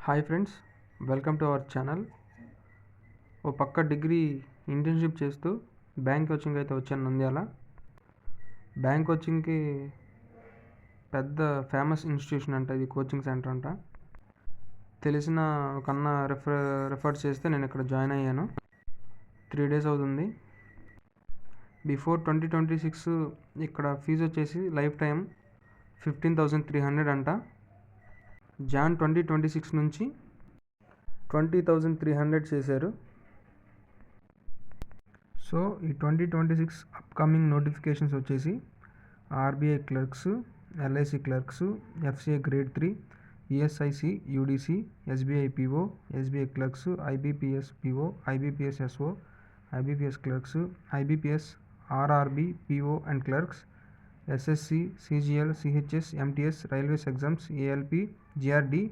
Hi friends, welcome to our channel. ఓ పక్క degree internship చేస్తూ బ్యాంక్ కోచింగ్ అయితే వచ్చాను నంద్యాల. బ్యాంక్ కోచింగ్కి పెద్ద ఫేమస్ ఇన్స్టిట్యూషన్ అంట, ఇది కోచింగ్ సెంటర్ అంట. తెలిసిన ఒక అన్న రెఫర్ చేస్తే నేను ఇక్కడ జాయిన్ అయ్యాను. 3 days అవుతుంది. బిఫోర్ 2026 ఇక్కడ ఫీజు వచ్చేసి లైఫ్ టైం 15,300 అంట. జాన్ 2026 నుంచి 20,300 చేశారు. సో ఈ 2026 అప్కమింగ్ నోటిఫికేషన్స్ వచ్చేసి RBI clerks, LIC clerks, FCI grade 3, ESIC, UDC, SBI PO, SBI clerks, IBPS PO, IBPS SO, IBPS clerks, IBPS RRB PO and clerks, SSC, CGL, CHS, MTS, railways exams, ALP, GRD,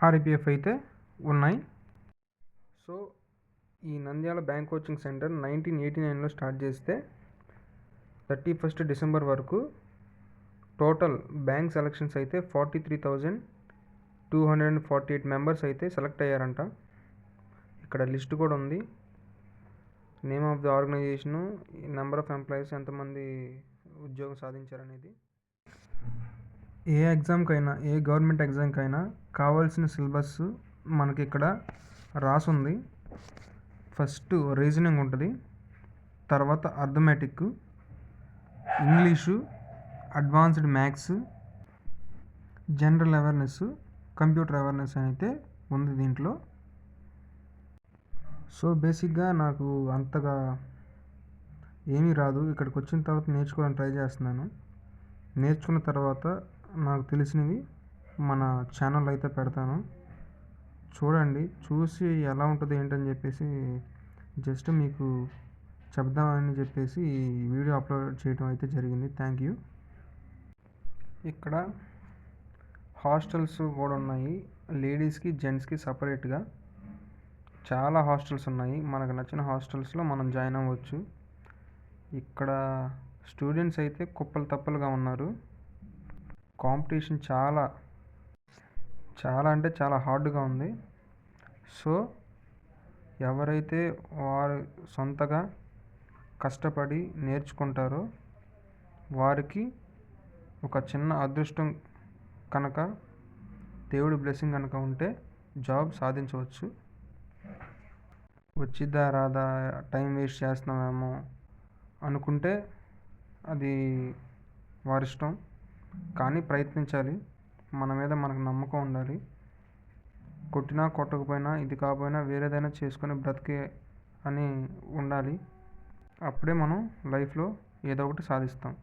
REPF అయితే ఉన్నాయి. So ఈ Nandyal bank coaching centre 1989లో start చేస్తే 31st December వరకు total bank selections అయితే 43,248 members అయితే select అయ్యారంట. ఇక్కడ list కూడా ఉంది. Name of the organisation, number of employees, ఎంతమంది ఉద్యోగం సాధించారనేది. ఏ ఎగ్జామ్కైనా, ఏ గవర్నమెంట్ ఎగ్జామ్కైనా కావాల్సిన సిలబస్ మనకి ఇక్కడ రాసుంది. ఫస్ట్ రీజనింగ్ ఉంటుంది, తర్వాత arithmetic, English, advanced maths, general awareness, computer awareness అయితే ఉంది దీంట్లో. సో బేసిక్గా నాకు అంతగా ఏమీ రాదు. ఇక్కడికి వచ్చిన తర్వాత నేర్చుకోవడానికి ట్రై చేస్తున్నాను. నేర్చుకున్న తర్వాత నాకు తెలిసినవి మన ఛానల్ అయితే పెడతాను. చూడండి, చూసి ఎలా ఉంటుంది ఏంటని చెప్పేసి జస్ట్ మీకు చెప్దామని చెప్పేసి ఈ వీడియో అప్లోడ్ చేయడం అయితే జరిగింది. Thank you. ఇక్కడ హాస్టల్స్ కూడా ఉన్నాయి, లేడీస్కి, జెంట్స్కి సపరేట్గా చాలా హాస్టల్స్ ఉన్నాయి. మనకు నచ్చిన హాస్టల్స్లో మనం జాయిన్ అవ్వచ్చు. ఇక్కడ స్టూడెంట్స్ అయితే కుప్పలు తప్పలుగా ఉన్నారు. కాంపిటీషన్ చాలా అంటే చాలా హార్డ్గా ఉంది. సో ఎవరైతే వారు సొంతగా కష్టపడి నేర్చుకుంటారో వారికి ఒక చిన్న అదృష్టం కనుక, దేవుడి బ్లెస్సింగ్ కనుక ఉంటే జాబ్ సాధించవచ్చు. వచ్చిద్దా రాదా, టైం వేస్ట్ చేస్తున్నామేమో అనుకుంటే అది వారిష్టం. కానీ ప్రయత్నించాలి, మన మీద మనకు నమ్మకం ఉండాలి. కొట్టినా కొట్టకపోయినా, ఇది కాకపోయినా వేరేదైనా చేసుకొని బ్రతికే అని ఉండాలి. అప్పుడే మనం లైఫ్లో ఏదో ఒకటి సాధిస్తాం.